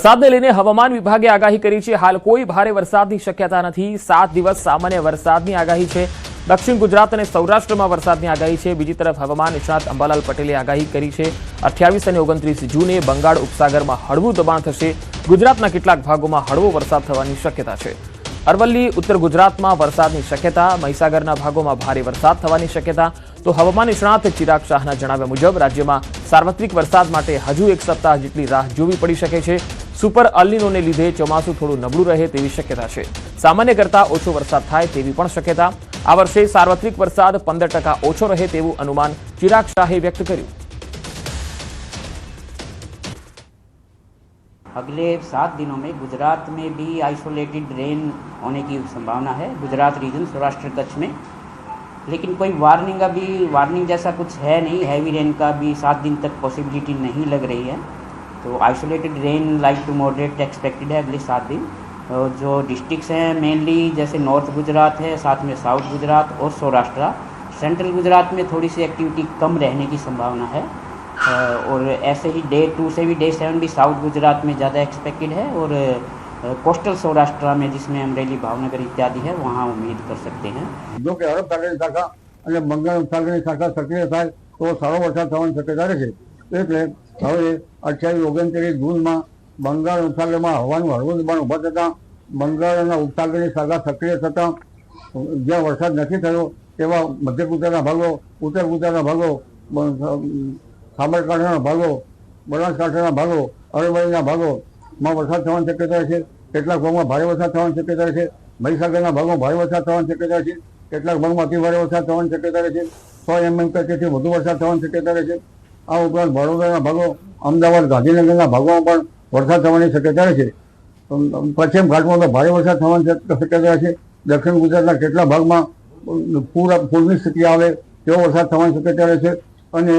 વરસાદને લઈને હવામાન વિભાગે આગાહી કરી છે। હાલ કોઈ ભારે વરસાદની શક્યતા નથી। 7 દિવસ સામાન્ય વરસાદની આગાહી છે। દક્ષિણ ગુજરાત અને સૌરાષ્ટ્રમાં વરસાદની આગાહી છે। બીજી તરફ હવામાન નિષ્ણાત અંબાલાલ પટેલે આગાહી કરી છે 28 અને 29 જૂને બંગાળ ઉપસાગરમાં હળવું દબાણ થશે। ગુજરાતના કેટલાક ભાગોમાં હળવો વરસાદ થવાની શક્યતા છે। અરવલ્લી ઉત્તર ગુજરાતમાં વરસાદની શક્યતા, મહીસાગરના ભાગોમાં ભારે વરસાદ થવાની શક્યતા। તો હવામાન નિષ્ણાત ચિરાગ શાહના જણાવ્યા મુજબ રાજ્યમાં સાર્વત્રિક વરસાદ માટે હજુ એક સપ્તાહ જેટલી રાહ જોવી પડી શકે છે। સુપર અલ્નીનોને લીધે ચોમાસું થોડું નબળું રહે તેવી શક્યતા છે। સામાન્ય કરતાં ઓછો વરસાદ થાય તેવી પણ શક્યતા। આ વર્ષે સાર્વત્રિક વરસાદ 15% ઓછો રહે તેવું અનુમાન ચિરાગ શાહે વ્યક્ત કર્યું। अगले 7 दिनों में गुजरात में भी आइसोलेटेड रेन होने की संभावना है, गुजरात रीजन सौराष्ट्र कच्छ में। लेकिन कोई वार्निंग जैसा कुछ है नहीं, हैवी रेन का भी 7 दिन तक पॉसिबिलिटी नहीं लग रही है। तो isolated rain light to moderate expected है अगले 7 दिन। जो डिस्ट्रिक्ट्स हैं मेनली जैसे नॉर्थ गुजरात है, साथ में साउथ गुजरात और सौराष्ट्र। सेंट्रल गुजरात में थोड़ी सी एक्टिविटी कम रहने की संभावना है। और ऐसे ही डे 2 से भी डे 7 भी साउथ गुजरात में ज़्यादा एक्सपेक्टेड है। और कोस्टल सौराष्ट्र में जिसमें अमरेली, भावनगर इत्यादि है वहाँ उम्मीद कर सकते हैं। जो कि अरब सागर शाखा અને બંગાળ ઉપસાગરની શાખા સક્રિય થાય તો સારો વરસાદ થવાની શક્યતા રહે છે। એટલે હવે 28-29 જૂનમાં બંગાળ ઉપસાગરમાં હવાનું હળવું દબાણ ઊભા થતાં બંગાળના ઉપસાગરની શાખા સક્રિય થતાં જ્યાં વરસાદ નથી થયો તેવા મધ્ય ગુજરાતના ભાગો, ઉત્તર ગુજરાતના ભાગો, સાબરકાંઠાના ભાગો, બનાસકાંઠાના ભાગો, અરવલ્લીના ભાગોમાં વરસાદ થવાની શક્યતા છે। કેટલાક ભાગમાં ભારે વરસાદ થવાની શક્યતા છે। મહીસાગરના ભાગમાં ભારે વરસાદ થવાની શક્યતા છે। કેટલાક ભાગમાં અતિ ભારે વરસાદ થવાની શક્યતા છે। 100 mm કરતાથી વધુ વરસાદ થવાની શક્યતા છે। આ ઉપરાંત વડોદરાના ભાગો, અમદાવાદ, ગાંધીનગરના ભાગોમાં પણ વરસાદ થવાની શક્યતા છે। પશ્ચિમ ઘાટમાં તો ભારે વરસાદ થવાની શક્યતા છે। દક્ષિણ ગુજરાતના કેટલાક ભાગમાં પૂરની સ્થિતિ આવે તેવો વરસાદ થવાની શક્યતા છે અને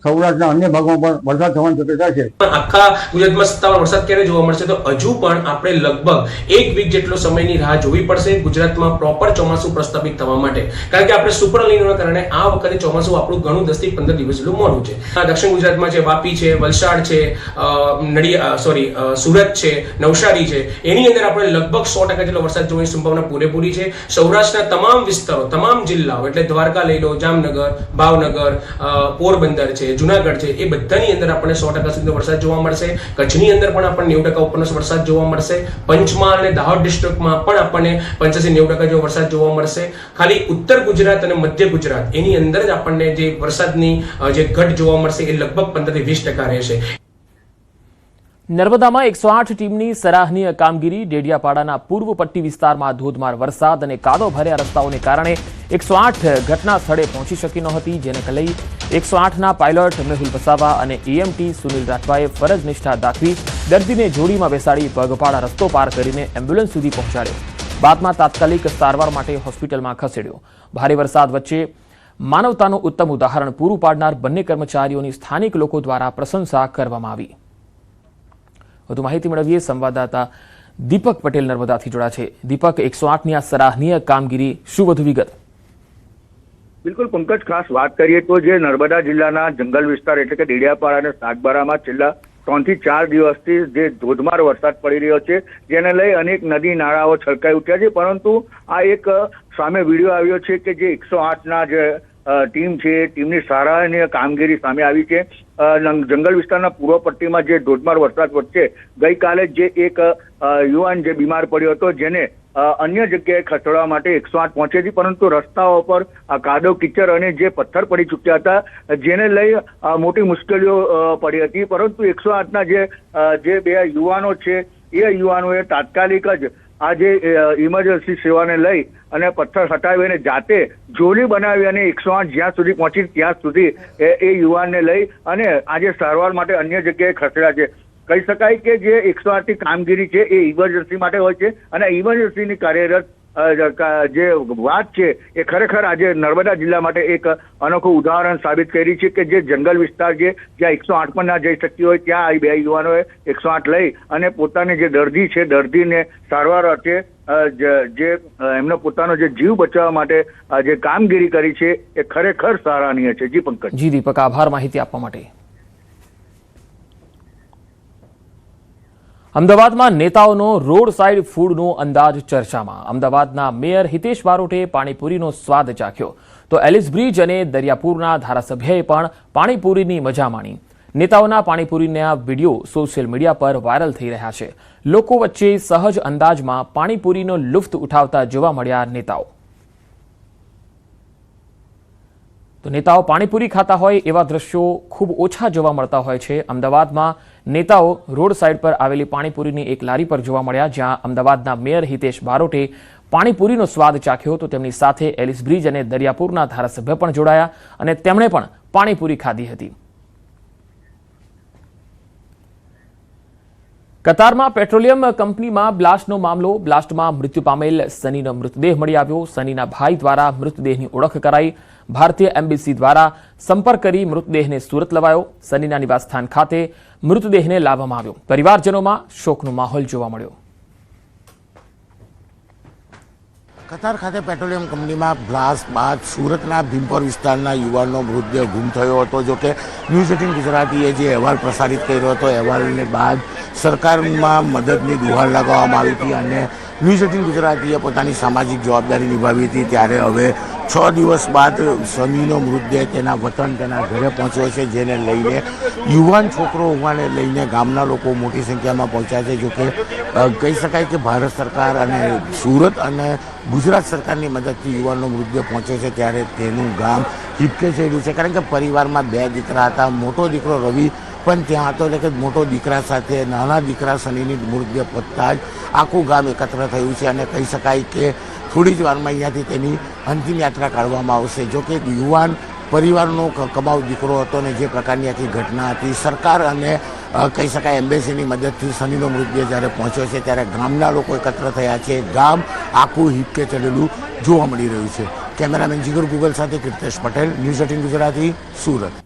સૌરાષ્ટ્રના અન્ય ભાગોમાં પણ વરસાદ થવાની શક્યતા છે। આખા ગુજરાતમાં સત્તાવાર વરસાદ ક્યારે જોવા મળશે તો હજુ પણ આપણે લગભગ 1 વીક જેટલો સમયની રાહ જોવી પડશે ગુજરાતમાં પ્રોપર ચોમાસું પ્રસ્થાપિત થવા માટે। કારણ કે આપણે સુપર અલ્નીનોના કારણે આ વખતે ચોમાસું આપણું ઘણું 10 થી 15 દિવસ જેટલું મોડું છે। દક્ષિણ ગુજરાતમાં છે, વાપી છે, વલસાડ છે, સુરત છે, નવસારી છે, એની અંદર આપણે લગભગ 100% જેટલો વરસાદ જોવાની સંભાવના પૂરેપૂરી છે। સૌરાષ્ટ્રના તમામ વિસ્તારો, તમામ જિલ્લાઓ એટલે દ્વારકા લઈ લો, જામનગર, ભાવનગર, પોરબંદર છે, જુનાગઢ છે, એ બધાની અંદર આપણને 100% સુધીનો વરસાદ જોવા મળશે। કચ્છની અંદર પણ આપણને 90% ઉપરનો વરસાદ જોવા મળશે। પંચમહાલ અને દાહોદ ડિસ્ટ્રિક્ટમાં પણ આપણને 85-90% જેવો વરસાદ જોવા મળશે। ખાલી ઉત્તર ગુજરાત અને મધ્ય ગુજરાત એની અંદર જ આપણને જે વરસાદની જે ઘટ જોવા મળશે એ લગભગ 15 થી 20% રહેશે। નર્મદામાં 108 ટીમની સરાહનીય કામગીરી। ડેડિયાપાડાના પૂર્વ પટ્ટી વિસ્તારમાં ધોધમાર વરસાદ અને કાદવ ભર્યા રસ્તાઓને કારણે 108 ઘટના સ્થળે પહોંચી શકી નહોતી, જેને લઈ 108ના પાયલોટ મેહુલ વસાવા અને EMT સુનિલ રાઠવાએ ફરજ નિષ્ઠા દાખવી દર્દીને જોડીમાં બેસાડી પગપાળા રસ્તો પાર કરીને એમ્બ્યુલન્સ સુધી પહોંચાડ્યો। બાદમાં તાત્કાલિક સારવાર માટે હોસ્પિટલમાં ખસેડ્યો। ભારે વરસાદ વચ્ચે માનવતાનું ઉત્તમ ઉદાહરણ પૂરું પાડનાર બંને કર્મચારીઓની સ્થાનિક લોકો દ્વારા પ્રશંસા કરવામાં આવી। વધુ માહિતી મેળવીએ સંવાદદાતા દીપક પટેલ નર્મદાથી જોડા છે। દીપક, 108ની આ સરાહનીય કામગીરી, શું વધુ વિગત? બિલકુલ પંકજ, ખાસ વાત કરીએ તો જે નર્મદા જિલ્લાના જંગલ વિસ્તાર એટલે કે ડેડિયાપાડા અને સાગબારામાં છેલ્લા 3 થી 4 દિવસથી જે ધોધમાર વરસાદ પડી રહ્યો છે, જેને લઈ અનેક નદી નાળાઓ છલકાઈ ઉઠ્યા છે। પરંતુ આ એક સામે વિડીયો આવ્યો છે કે જે 108ના જે ટીમ છે, ટીમની સરાહનીય કામગીરી સામે આવી છે। જંગલ વિસ્તારના પૂર્વ પટ્ટીમાં જે ધોધમાર વરસાદ વચ્ચે ગઈકાલે જે એક યુવાન જે બીમાર પડ્યો હતો, જેને અન્ય જગ્યાએ ખસેડવા માટે 108 પહોંચી હતી, પરંતુ રસ્તાઓ પર કાદવ કીચડ અને જે પથ્થર પડી ચૂક્યા હતા, જેને લઈ મોટી મુશ્કેલીઓ પડી હતી। પરંતુ 108ના જે 2 યુવાનો છે, એ યુવાનોએ તાત્કાલિક જ આ જે ઇમરજન્સી સેવાને લઈ અને પથ્થર હટાવીને જાતે જોડી બનાવી અને 108 જ્યાં સુધી પહોંચી ત્યાં સુધી એ યુવાનને લઈ અને આજે સારવાર માટે અન્ય જગ્યાએ ખસેડ્યા છે। કહી શકાય કે જે 108ની કામગીરી છે એ ઇમરજન્સી માટે હોય છે અને ઇમરજન્સીની કાર્યરત જે વાત છે એ ખરેખર આજે નર્મદા જિલ્લા માટે એક અનોખું ઉદાહરણ સાબિત કરી છે કે જે જંગલ વિસ્તાર છે જ્યાં 108 પણ ના જઈ શકતી હોય ત્યાં આ 2 યુવાનોએ 108 લઈ અને પોતાની જે દર્દી છે, દર્દીને સારવાર અર્થે જે એમનો પોતાનો જે જીવ બચાવવા માટે જે કામગીરી કરી છે એ ખરેખર સરાહનીય છે। જી પંકજ। જી દીપક, આભાર માહિતી આપવા માટે। અમદાવાદમાં નેતાઓનો રોડ સાઇડ ફૂડનો અંદાજ ચર્ચામાં. અમદાવાદના મેયર હિતેશ બારોટે પાણીપુરીનો સ્વાદ ચાખ્યો તો એલિસ બ્રિજ અને દરિયાપુરના ધારાસભ્યએ પણ પાણીપુરીની મજા માણી. નેતાઓના પાણીપુરીના વિડીયો સોશિયલ મીડિયા પર વાયરલ થઈ રહ્યા છે. લોકો વચ્ચે સહજ અંદાજમાં પાણીપુરીનો લુફ્ત ઉઠાવતા જોવા મળ્યા નેતાઓ. તો નેતાઓ પાણીપુરી ખાતા હોય એવા દ્રશ્યો ખૂબ ઓછા જોવા મળતા હોય છે. અમદાવાદમાં નેતાઓ રોડ સાઇડ પર આવેલી પાણીપુરીની એક લારી પર જોવા મળ્યા, જ્યાં અમદાવાદના મેયર હિતેશ બારોટે પાણીપુરીનો સ્વાદ ચાખ્યો તો તેમની સાથે એલિસ બ્રિજ અને દરિયાપુરના ધારાસભ્ય પણ જોડાયા અને તેમણે પણ પાણીપુરી ખાધી હતી. કતારમાં પેટ્રોલિયમ કંપનીમાં બ્લાસ્ટનો મામલો. બ્લાસ્ટમાં મૃત્યુ પામેલ સનીનો મૃતદેહ મળી આવ્યો. સનીના ભાઈ દ્વારા મૃતદેહની ઓળખ કરાઈ. ભારતીય એમ્બેસી દ્વારા સંપર્ક કરી મૃતદેહને સુરત લવાયો. સનીના નિવાસસ્થાન ખાતે મૃતદેહને લાવવામાં આવ્યો. પરિવારજનોમાં શોકનો માહોલ જોવા મળ્યો. કતાર ખાતે પેટ્રોલિયમ કંપનીમાં બ્લાસ્ટ બાદ સુરતના ભીમપોર વિસ્તારના યુવાનનો મૃતદેહ ગુમ થયો હતો. જોકે ન્યૂઝ 18 ગુજરાતીએ જે અહેવાલ પ્રસારિત કર્યો હતો, અહેવાલને બાદ સરકારમાં મદદની ગુહાર લગાવવામાં આવી હતી અને ન્યૂઝ 18 ગુજરાતીએ પોતાની સામાજિક જવાબદારી નિભાવી હતી. ત્યારે હવે 6 દિવસ બાદ સનીનો મૃતદેહ તેના વતન, તેના ઘરે પહોંચ્યો છે, જેને લઈને યુવાન છોકરો હોવાને લઈને ગામના લોકો મોટી સંખ્યામાં પહોંચ્યા છે. જોકે કહી શકાય કે ભારત સરકાર અને સુરત અને ગુજરાત સરકારની મદદથી યુવાનનો મૃતદેહ પહોંચ્યો છે. ત્યારે તેનું ગામ હિપકે ચડ્યું છે, કારણ કે પરિવારમાં 2 દીકરા હતા. મોટો દીકરો રવિ પણ ત્યાં હતો, એટલે કે મોટો દીકરા સાથે નાના દીકરા સનીની મૃતદેહ પહોંચતા જ આખું ગામ એકત્ર થયું છે અને કહી શકાય કે થોડી જ વારમાં અહીંયાથી તેની અંતિમ યાત્રા કાઢવામાં આવશે. જો કે યુવાન પરિવારનો કમાઉ દીકરો હતો અને જે પ્રકારની આખી ઘટના હતી, સરકાર અને કહી શકાય એમ્બેસીની મદદથી સનીનો મૃતદેહ જ્યારે પહોંચ્યો છે ત્યારે ગામના લોકો એકત્ર થયા છે. ગામ આખું હિપકે ચડેલું જોવા મળી રહ્યું છે. કેમેરામેન જીગર ગુગલ સાથે કીર્તેશ પટેલ, ન્યૂઝ 18 ગુજરાતી, સુરત.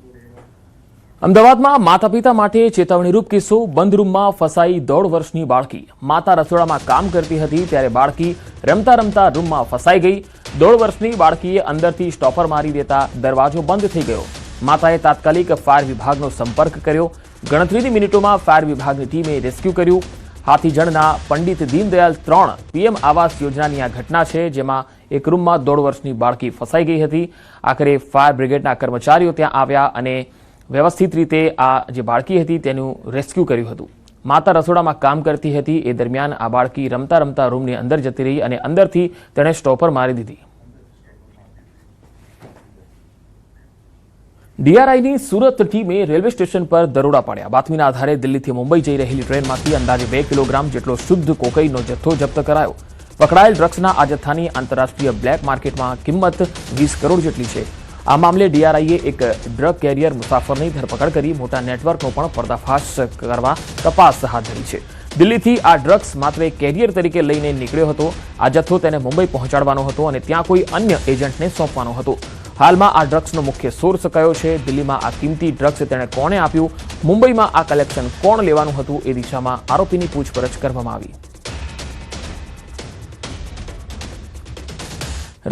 અમદાવાદમાં માતા પિતા માટે ચેતવણીરૂપ કિસ્સો. બંધ રૂમમાં ફસાઈ 1.5 વર્ષની બાળકી. માતા રસોડામાં કામ કરતી હતી ત્યારે બાળકી રમતા રમતા રૂમમાં ફસાઈ ગઈ. 1.5 વર્ષની બાળકીએ અંદરથી સ્ટોપર મારી દેતા દરવાજો બંધ થઈ ગયો. માતાએ તાત્કાલિક ફાયર વિભાગનો સંપર્ક કર્યો. ગણતરીની મિનિટોમાં ફાયર વિભાગની ટીમે રેસ્ક્યુ કર્યું. હાથીજણના પંડિત દીનદયાલ 3 પીએમ આવાસ યોજનાની આ ઘટના છે, જેમાં એક રૂમમાં 1.5 વર્ષની બાળકી ફસાઈ ગઈ હતી. આખરે ફાયર બ્રિગેડના કર્મચારીઓ ત્યાં આવ્યા અને વ્યવસ્થિત રીતે આ જે બાળકી હતી તેનું રેસ્ક્યુ કર્યું હતું. માતા રસોડામાં કામ કરતી હતી. એ દરમિયાન આ બાળકી રમતા રમતા રૂમની અંદર જતી રહી અને અંદરથી તેણે સ્ટોપર મારી દીધી. ડીઆરઆઈની સુરત ટીમે રેલવે સ્ટેશન પર દરોડા પાડ્યા. બાતમીના આધારે દિલ્હીથી મુંબઈ જઈ રહેલી ટ્રેનમાંથી અંદાજે 2 કિલોગ્રામ જેટલો શુદ્ધ કોકઈનનો જથ્થો જપ્ત કરાયો. પકડાયેલ ડ્રગ્સના આ જથ્થાની આંતરરાષ્ટ્રીય બ્લેક માર્કેટમાં કિંમત 20 કરોડ જેટલી છે. આ મામલે ડીઆરઆઈએ એક ડ્રગ કેરિયર મુસાફરની ધરપકડ કરી મોટા નેટવર્કનો પણ પર્દાફાશ કરવા તપાસ હાથ ધરી છે. દિલ્હીથી આ ડ્રગ્સ માત્ર એક કેરિયર તરીકે લઈને નીકળ્યો હતો. આ જથ્થો તેને મુંબઈ પહોંચાડવાનો હતો અને ત્યાં કોઈ અન્ય એજન્ટને સોંપવાનો હતો. હાલમાં આ ડ્રગ્સનો મુખ્ય સોર્સ કયો છે, દિલ્હીમાં આ કિંમતી ડ્રગ્સ તેણે કોણે આપ્યું, મુંબઈમાં આ કલેક્શન કોણ લેવાનું હતું, એ દિશામાં આરોપીની પૂછપરછ કરવામાં આવી.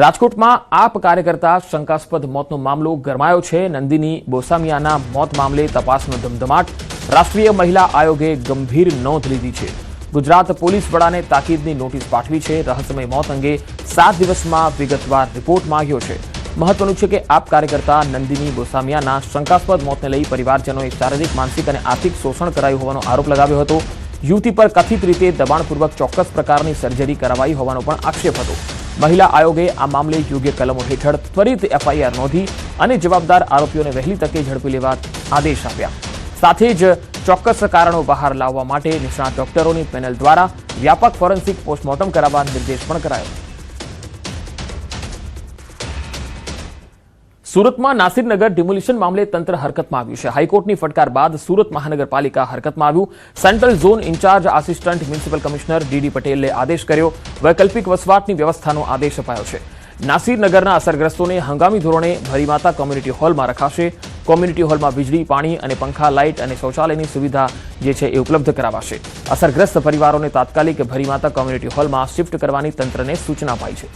રાજકોટમાં આપ કાર્યકર્તા શંકાસ્પદ મોતનો મામલો ગરમાયો છે. નંદિની બોસામિયાના મોત મામલે તપાસનો ધમધમાટ. રાષ્ટ્રીય મહિલા આયોગે ગંભીર નોંધ લીધી છે. ગુજરાત પોલીસ વડાને તાકીદની નોટિસ પાઠવી છે. રહસ્યમય મોત અંગે 7 દિવસમાં વિગતવાર રિપોર્ટ માંગ્યો છે. મહત્વનું છે કે આપ કાર્યકર્તા નંદિની બોસામિયાના શંકાસ્પદ મોતને લઈ પરિવારજનોએ શારીરિક, માનસિક અને આર્થિક શોષણ કરાયું હોવાનો આરોપ લગાવ્યો હતો. યુવતી પર કથિત રીતે દબાણપૂર્વક ચોક્કસ પ્રકારની સર્જરી કરાવાઈ હોવાનો પણ આક્ષેપ હતો. મહિલા આયોગે આ મામલે યોગ્ય કલમો હેઠળ ત્વરિત એફઆઈઆર નોંધી અને જવાબદાર આરોપીઓને વહેલી તકે ઝડપી લેવા આદેશ આપ્યા. સાથે જ ચોક્કસ કારણો બહાર લાવવા માટે નિષ્ણાત ડોક્ટરોની પેનલ દ્વારા વ્યાપક ફોરેન્સિક પોસ્ટમોર્ટમ કરાવવા નિર્દેશ પણ કરાયો. સુરતમાં નાસિરનગર ડિમોલિશન મામલે તંત્ર હરકતમાં આવ્યું છે. હાઈકોર્ટની ફટકાર બાદ સુરત મહાનગરપાલિકા હરકતમાં આવ્યું. Central zone incharge assistant municipal commissioner DD પટેલે આદેશ કર્યો. વૈકલ્પિક વસવાટની વ્યવસ્થાનો આદેશ અપાયો છે. નાસિરનગરના અસરગ્રસ્તોને હંગામી ધોરણે ભરીમાતા કોમ્યુનિટી હોલમાં રખાશે. કોમ્યુનિટી હોલમાં વીજળી, પાણી અને પંખા, લાઇટ અને શૌચાલયની સુવિધા જે છે એ ઉપલબ્ધ કરાવાશે. અસરગ્રસ્ત પરિવારોને તાત્કાલિક ભરીમાતા કોમ્યુનિટી હોલમાં શિફ્ટ કરવાની તંત્રને સૂચના અપાઈ છે.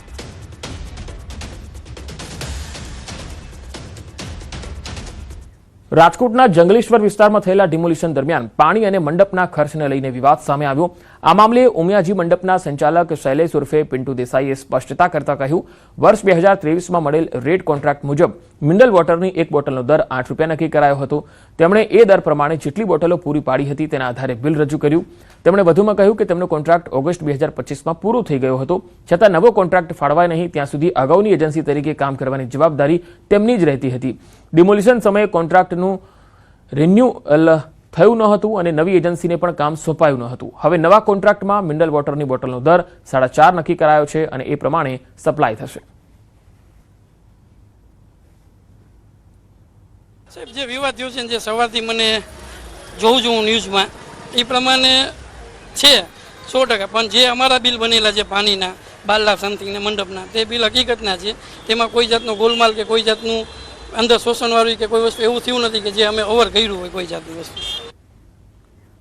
રાજકોટના જંગલેશ્વર વિસ્તારમાં થયેલા ડિમોલિશન દરમિયાન પાણી અને મંડપના ખર્ચને લઈને વિવાદ સામે આવ્યો. આ મામલે ઉમિયાજી મંડપના સંચાલક શૈલેષ ઉર્ફે પિન્ટુ દેસાઈએ સ્પષ્ટતા કરતા કહ્યું, વર્ષ 2023માં મળેલ રેટ કોન્ટ્રાક્ટ મુજબ મિનરલ વોટરની એક બોટલનો દર 8 રૂપિયા નક્કી કરાયો હતો. તેમણે એ દર પ્રમાણે જેટલી બોટલો પૂરી પાડી હતી તેના આધારે બિલ રજૂ કર્યું. તેમણે વધુમાં કહ્યું કે તેમનો કોન્ટ્રાક્ટ ઓગસ્ટ 2025માં પૂરો થઈ ગયો હતો, છતાં નવો કોન્ટ્રાક્ટ ફાળવાય નહીં ત્યાં સુધી અગાઉની એજન્સી તરીકે કામ કરવાની જવાબદારી તેમની જ રહેતી હતી. ડિમોલિશન સમયે કોન્ટ્રાક્ટનું રિન્યુઅલ થયું ન હતું અને નવી એજન્સીને પણ કામ સોંપાયું ન હતું. હવે નવા કોન્ટ્રાક્ટમાં મિનરલ વોટરની બોટલનો દર 4.5 નક્કી કરાયો છે અને એ પ્રમાણે સપ્લાય થશે. સાહેબ, જે વિવાદ થયો છે જે સવારથી મને જોઉં છું ન્યૂઝમાં એ પ્રમાણે છે 100%, પણ જે અમારા બિલ બનેલા છે પાણીના 12 લાખ સમથિંગના મંડપના, તે બિલ હકીકતના છે. તેમાં કોઈ જાતનો ગોલમાલ કે કોઈ જાતનું અંદર શોષણવાળું કે કોઈ વસ્તુ એવું થયું નથી કે જે અમે ઓવર કર્યું હોય કોઈ જાતની વસ્તુ.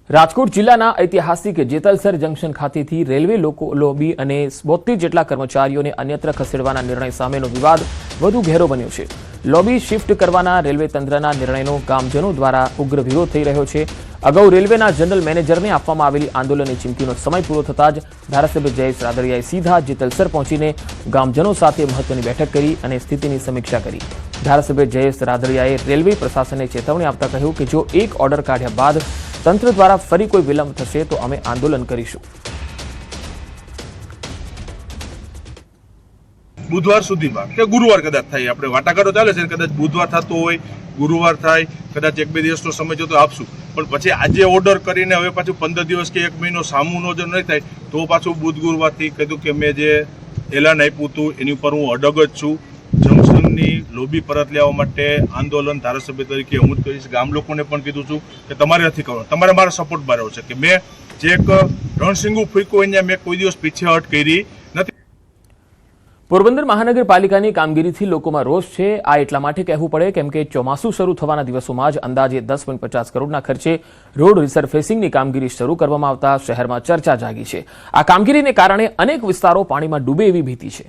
રાજકોટ જિલ્લાના ઐતિહાસિક જેતલસર જંકશન ખાતેથી રેલવે લોબી અને 72 જેટલા કર્મચારીઓને અન્યત્ર ખસેડવાના નિર્ણય સામેનો વિવાદ વધુ ઘેરો બન્યો છે. લોબી શિફ્ટ કરવાના રેલવે તંત્રના નિર્ણયનો ગામજનો દ્વારા ઉગ્ર વિરોધ થઈ રહ્યો છે. અગાઉ રેલવેના જનરલ મેનેજરને આપવામાં આવેલી આંદોલનની ચીમકીનો સમય પૂરો થતાં જ ધારાસભ્ય જયેશ રાદડિયાએ સીધા જેતલસર પહોંચીને ગામજનો સાથે મહત્વની બેઠક કરી અને સ્થિતિની સમીક્ષા કરી. ધારાસભ્ય જયેશ રાદડિયાએ રેલવે પ્રશાસનને ચેતવણી આપતા કહ્યું કે જો એક ઓર્ડર કાઢ્યા બાદ તંત્ર દ્વારા ફરી કોઈ વિલંબ થશે તો અમે આંદોલન કરીશું. બુધવાર સુધીમાં કે ગુરુવાર કદાચ થાય, આપણે વાટાઘાટો ચાલે છે, કદાચ બુધવાર થતો હોય, ગુરુવાર થાય, કદાચ 1-2 દિવસનો સમય જો તો આપશું. પણ પછી આજે ઓર્ડર કરીને હવે પાછું 15 દિવસ કે 1 મહિનો સામુનો જો નહીં થાય તો પાછું બુધ ગુરુવારથી કીધું કે મેં જે એલાન આપ્યું હતું એની ઉપર હું અડગ જ છું. જંકશનની લોબી પરત લેવા માટે આંદોલન ધારાસભ્ય તરીકે હું જ કરીશ. ગામ લોકોને પણ કીધું છું કે તમારે નથી કરવાનું, તમારે મારા સપોર્ટ બારો છે કે મેં જે એક રણસિંગુ ફૂંક્યું અહીંયા મેં કોઈ દિવસ પીછેહટ કરી નથી. પોરબંદર મહાનગરપાલિકાની કામગીરીથી લોકોમાં રોષ છે. આ એટલા માટે કહેવું પડે કેમ કે ચોમાસું શરૂ થવાના દિવસોમાં જ અંદાજે 10.50 કરોડના ખર્ચે રોડ રિસરફેસિંગની કામગીરી શરૂ કરવામાં આવતા શહેરમાં ચર્ચા જાગી છે. આ કામગીરીને કારણે અનેક વિસ્તારો પાણીમાં ડૂબે એવી ભીતિ છે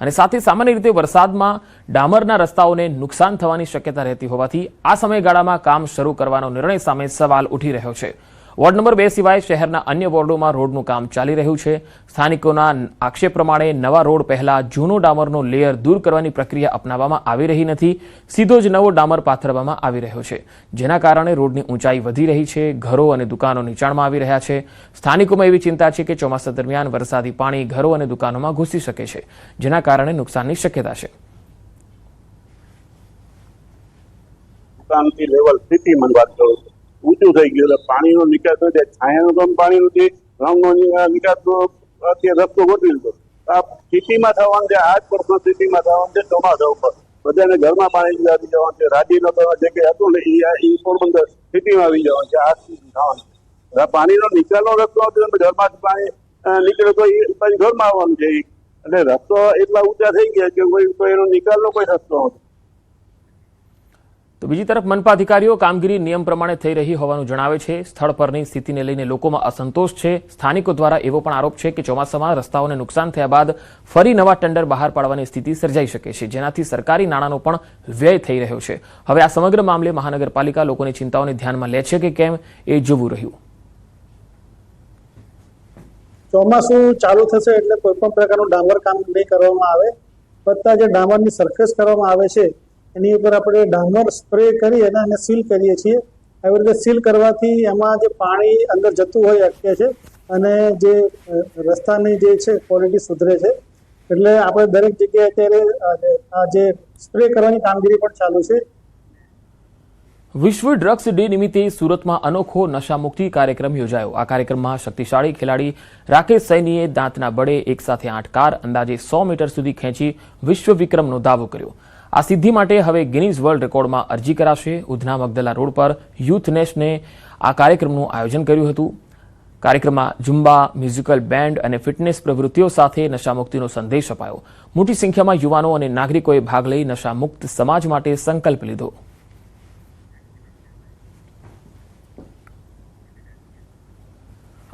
અને સાથે સામાન્ય રીતે વરસાદમાં ડામરના રસ્તાઓને નુકસાન થવાની શક્યતા રહેતી હોવાથી આ સમયગાળામાં કામ શરૂ કરવાનો નિર્ણય સામે સવાલ ઉઠી રહ્યો છે. વોર્ડ નંબર 2 સિવાય શહેરના અન્ય વોર્ડોમાં રોડનું કામ ચાલી રહ્યું છે. સ્થાનિકોના આક્ષેપ પ્રમાણે નવા રોડ પહેલા જૂનો ડામરનો લેયર દૂર કરવાની પ્રક્રિયા અપનાવવામાં આવી રહી નથી. સીધો જ નવો ડામર પાથરવામાં આવી રહ્યો છે, જેના કારણે રોડની ઊંચાઈ વધી રહી છે. ઘરો અને દુકાનો નીચાણમાં આવી રહ્યા છે. સ્થાનિકોમાં એવી ચિંતા છે કે ચોમાસા દરમિયાન વરસાદી પાણી ઘરો અને દુકાનોમાં ઘૂસી શકે છે, જેના કારણે નુકસાનની શક્યતા છે. દુકાનથી લેવલ સિટીમાં વાત કરું છું ઊંચું થઈ ગયું એટલે પાણીનો નિકાસ હોય છે. છાયાનું કામ પાણીનું છે, ગામનો નિકાસનો અત્યારે રસ્તો ગોઠવી લીધો. આ સિટીમાં થવાનું છે, 8% સિટીમાં થવાનું છે. ચોમાસા ઉપર બધાને ઘરમાં પાણી આવી જવાનું છે. રાજીનો જે કંઈ હતું ને એ પોરબંદર સિટીમાં આવી જવાનું છે. આ થવાનું છે. પાણીનો નિકાલનો રસ્તો હતો, ઘરમાંથી પાણી નીકળે તો એ પછી ઘરમાં આવવાનું છે. એટલે રસ્તો એટલા ઊંચા થઈ ગયા કે કોઈ એનો નિકાલનો કોઈ રસ્તો નથી. તો બીજી તરફ મનપા અધિકારીઓ કામગીરી નિયમ પ્રમાણે થઈ રહી હોવાનું જણાવે છે. સ્થળ પરની સ્થિતિને લઈને લોકોમાં અસંતોષ છે. સ્થાનિકો દ્વારા એવો પણ આરોપ છે કે ચોમાસામાં રસ્તાઓને નુકસાન થયા બાદ ફરી નવા ટેન્ડર બહાર પાડવાની સ્થિતિ સર્જાઈ શકે છે, જેનાથી સરકારી નાણાંનો પણ વ્યય થઈ રહ્યો છે. હવે આ સમગ્ર મામલે મહાનગરપાલિકા લોકોની ચિંતાઓને ધ્યાનમાં લે છે કે કેમ એ જોવું રહ્યું. ચોમાસું ચાલુ થશે એટલે કોઈ પણ પ્રકારનું ડામર કામ નહીં કરવામાં આવે. છતાં જે ડામરની સરફેસ કરવામાં આવે છે એની ઉપર આપણે ડામર સ્પ્રે કરી અને એને સીલ કરીએ છીએ. આવી રીતે સીલ કરવાથી એમાં જે પાણી અંદર જતું હોય અટકે છે અને જે રસ્તાની જે છે ક્વોલિટી સુધરે છે. એટલે આપણે દરેક જગ્યાએ અત્યારે આ જે સ્પ્રે કરવાની કામગીરી પણ ચાલુ છે. વિશ્વ ડ્રગ્સ ડે નિમિત્તે સુરતમાં અનોખો નશામુક્તિ કાર્યક્રમ યોજાયો. આ કાર્યક્રમમાં શક્તિશાળી ખેલાડી રાકેશ સૈનીએ દાંતના બળે એકસાથે 8 કાર અંદાજે 100 મીટર સુધી ખેંચી વિશ્વ વિક્રમનો દાવો કર્યો. આ સિદ્ધિ માટે હવે ગિનીઝ વર્લ્ડ રેકોર્ડમાં અરજી કરાશે. ઉધના મગદલા રોડ પર યુથ નેશને આ કાર્યક્રમનું આયોજન કર્યું હતું. કાર્યક્રમમાં ઝુંબા, મ્યુઝિકલ બેન્ડ અને ફિટનેસ પ્રવૃત્તિઓ સાથે નશામુક્તિનો સંદેશ અપાયો. મોટી સંખ્યામાં યુવાનો અને નાગરિકોએ ભાગ લઈ નશામુક્ત સમાજ માટે સંકલ્પ લીધો.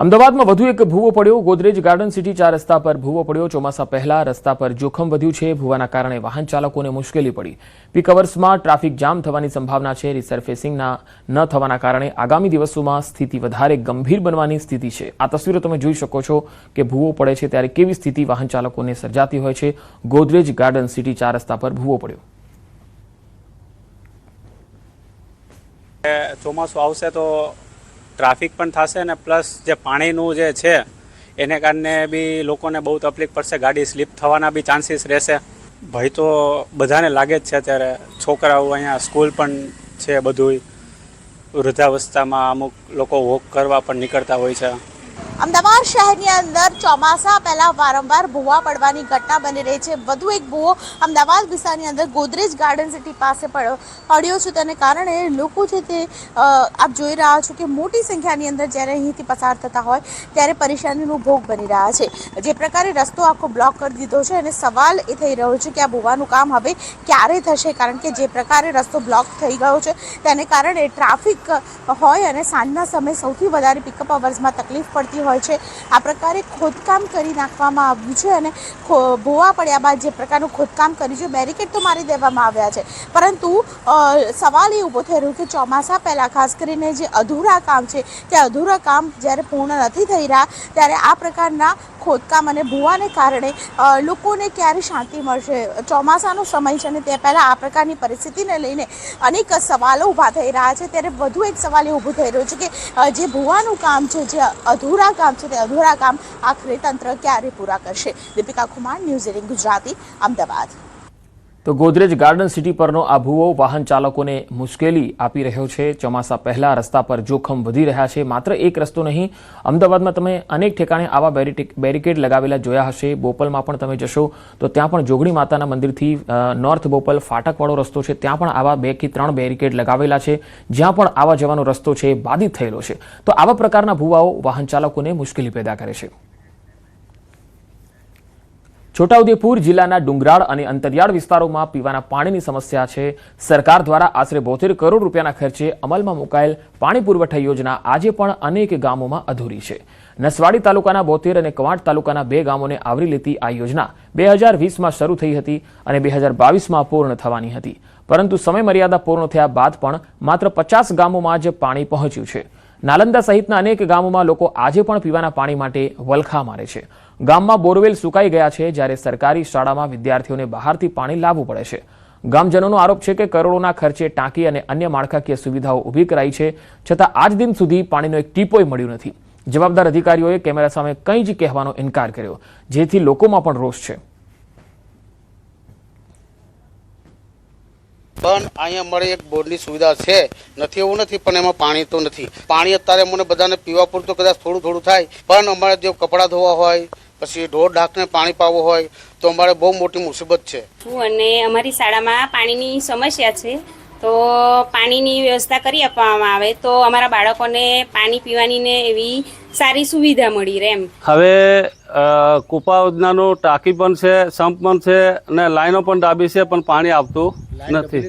અમદાવાદમાં વધુ એક ભૂવો પડ્યો. ગોદરેજ ગાર્ડન સિટી 4 રસ્તા પર ભૂવો પડ્યો. ચોમાસા પહેલા રસ્તા પર જોખમ વધ્યું છે. ભૂવાના કારણે વાહન ચાલકોને મુશ્કેલી પડી. પીક અવર્સમાં ટ્રાફિક જામ થવાની સંભાવના છે. રિસર્ફેસિંગના ન થવાના કારણે આગામી દિવસોમાં સ્થિતિ વધારે ગંભીર બનવાની સ્થિતિ છે. આ તસવીરો તમે જોઈ શકો છો કે ભૂવો પડે છે ત્યારે કેવી સ્થિતિ વાહન ચાલકોને સર્જાતી હોય છે. ગોદરેજ ગાર્ડન સિટી 4 રસ્તા પર ભૂવો પડ્યો. ચોમાસું આવશે તો ટ્રાફિક પણ થશે અને પ્લસ જે પાણીનું જે છે એને કારણે બી લોકોને બહુ તકલીફ પડશે. ગાડી સ્લીપ થવાના બી ચાન્સીસ રહેશે. ભય તો બધાને લાગે જ છે. અત્યારે છોકરાઓ અહીંયા સ્કૂલ પણ છે, બધું વૃદ્ધાવસ્થામાં અમુક લોકો વોક કરવા પણ નીકળતા હોય છે. અમદાવાદ શહેરની અંદર ચોમાસા પહેલા વારંવાર ભૂવા પડવાની ઘટના બની રહી છે. વધુ એક ભૂવો અમદાવાદ વિસ્તારની અંદર ગોદરેજ ગાર્ડન સિટી પાસે પડ્યો છે. તેને કારણે લોકો છે તે આપ જોઈ રહ્યા છો કે મોટી સંખ્યાની અંદર જ્યારે અહીંથી પસાર થતા હોય ત્યારે પરેશાનીનો ભોગ બની રહ્યા છે. જે પ્રકારે રસ્તો આખો બ્લોક કરી દીધો છે અને સવાલ એ થઈ રહ્યો છે કે આ ભૂવાનું કામ હવે ક્યારે થશે, કારણ કે જે પ્રકારે રસ્તો બ્લોક થઈ ગયો છે તેને કારણે ટ્રાફિક હોય અને સાંજના સમયે સૌથી વધારે પિકઅપ અવર્સમાં તકલીફ પડતી હોય છે. આ પ્રકારે ખોદકામ કરી નાખવામાં આવ્યું છે અને ભૂવા પડ્યા બાદ જે પ્રકારનું ખોદકામ કર્યું છે, બેરિકેડ તો મારી દેવામાં આવ્યા છે, પરંતુ સવાલ એ ઊભો થઈ રહ્યો કે ચોમાસા પહેલાં ખાસ કરીને જે અધૂરા કામ છે તે અધૂરા કામ જ્યારે પૂર્ણ નથી થઈ રહ્યા ત્યારે આ પ્રકારના ખોદકામ અને ભૂવાને કારણે લોકોને ક્યારે શાંતિ મળશે. ચોમાસાનો સમય છે અને તે પહેલાં આ પ્રકારની પરિસ્થિતિને લઈને અનેક સવાલો ઊભા થઈ રહ્યા છે. ત્યારે વધુ એક સવાલ એ ઊભો થઈ રહ્યો છે કે જે ભૂવાનું કામ છે, જે અધૂરા કામ છે, તે અધૂરા કામ આખરે તંત્ર ક્યારે પૂરા કરશે. દીપિકા કુમાર, ન્યૂઝ 18 ગુજરાતી, અમદાવાદ. તો ગોદરેજ ગાર્ડન સિટી પરનો આ ભૂવો વાહન ચાલકોને મુશ્કેલી આપી રહ્યો છે. ચોમાસા પહેલા રસ્તા પર જોખમ વધી રહ્યા છે. માત્ર એક રસ્તો નહીં, અમદાવાદમાં તમે અનેક ઠેકાણે આવા બેરિકેડ લગાવેલા જોયા હશે. બોપલમાં પણ તમે જશો તો ત્યાં પણ જોગણી માતાના મંદિરથી નોર્થ બોપલ ફાટકવાળો રસ્તો છે, ત્યાં પણ આવા 2 કે 3 બેરિકેડ લગાવેલા છે. જ્યાં પણ આવા જવાનો રસ્તો છે બાધિત થયેલો છે. તો આવા પ્રકારના ભૂવાઓ વાહન ચાલકોને મુશ્કેલી પેદા કરે છે. છોટાઉદેપુર જિલ્લાના ડુંગરાળ અને અંતરિયાળ વિસ્તારોમાં પીવાના પાણીની સમસ્યા છે. સરકાર દ્વારા આશરે 72 કરોડ રૂપિયાના ખર્ચે અમલમાં મુકાયેલ પાણી પુરવઠા યોજના આજે પણ અનેક ગામોમાં અધૂરી છે. નસવાડી તાલુકાના 72 અને કવાંટ તાલુકાના 2 ગામોને આવરી લેતી આ યોજના 2020માં શરૂ થઈ હતી અને 2022માં પૂર્ણ થવાની હતી, પરંતુ સમય મર્યાદા પૂર્ણ થયા બાદ પણ માત્ર 50 ગામોમાં જ પાણી પહોંચ્યું છે. નાલંદા સહિતના અનેક ગામોમાં લોકો આજે પણ પીવાના પાણી માટે વલખા મારે છે. ગામમાં બોરવેલ સુકાઈ ગયા છે, જ્યારે સરકારી શાળામાં વિદ્યાર્થીઓને બહારથી પાણી લાવવું પડે છે. ગામજનોનો આરોપ છે કે કરોડોના ખર્ચે ટાંકી અને અન્ય માળખાકીય સુવિધાઓ ઊભી કરાઈ છે, છતાં આજ દિન સુધી પાણીનો એક ટીપોય મળ્યું નથી. જવાબદાર અધિકારીઓએ કેમેરા સામે કંઈ જ કહેવાનો ઇનકાર કર્યો, જેથી લોકોમાં પણ રોષ છે. પણ અહીંયા અમારે એક બોરની સુવિધા છે, નથી એવું નથી, પણ એમાં પાણી તો નથી. પાણી અત્યારે મને બધાને પીવા પૂરતું કદાચ થોડું થાય, પણ અમારે જે કપડાં ધોવા હોય, પછી ઢોર ઢાકને પાણી પાવું હોય તો અમારે બહુ મોટી મુસીબત છે. અને અમારી શાળામાં પાણીની સમસ્યા છે, તો પાણીની વ્યવસ્થા કરી આપવામાં આવે તો અમારા બાળકોને પાણી પીવાની ને એવી સારી સુવિધા મળી રહે એમ. હવે કુપા યોજનાનું ટાંકી પણ છે, સંપ પણ છે અને લાઈનો પણ ડાબી છે, પણ પાણી આવતું નથી.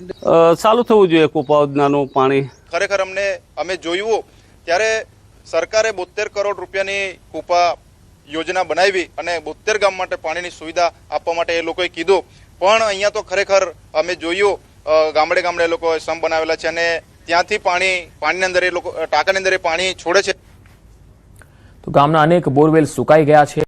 ચાલુ થવું જોઈએ કુપા યોજનાનું પાણી. ખરેખર અમે જોયું ત્યારે સરકારે 72 કરોડ રૂપિયાની કુપા યોજના બનાવી અને 72 ગામ માટે પાણીની સુવિધા આપવા માટે એ લોકોએ કીધું, પણ અહીંયા તો ખરેખર અમે જોયું ગામડે ગામડે લોકોએ સંપ બનાવેલા છે અને ત્યાંથી પાણીની અંદર એ લોકો ટાંકાની અંદર એ પાણી છોડે છે. તો ગામના અનેક બોરવેલ સુકાઈ ગયા છે.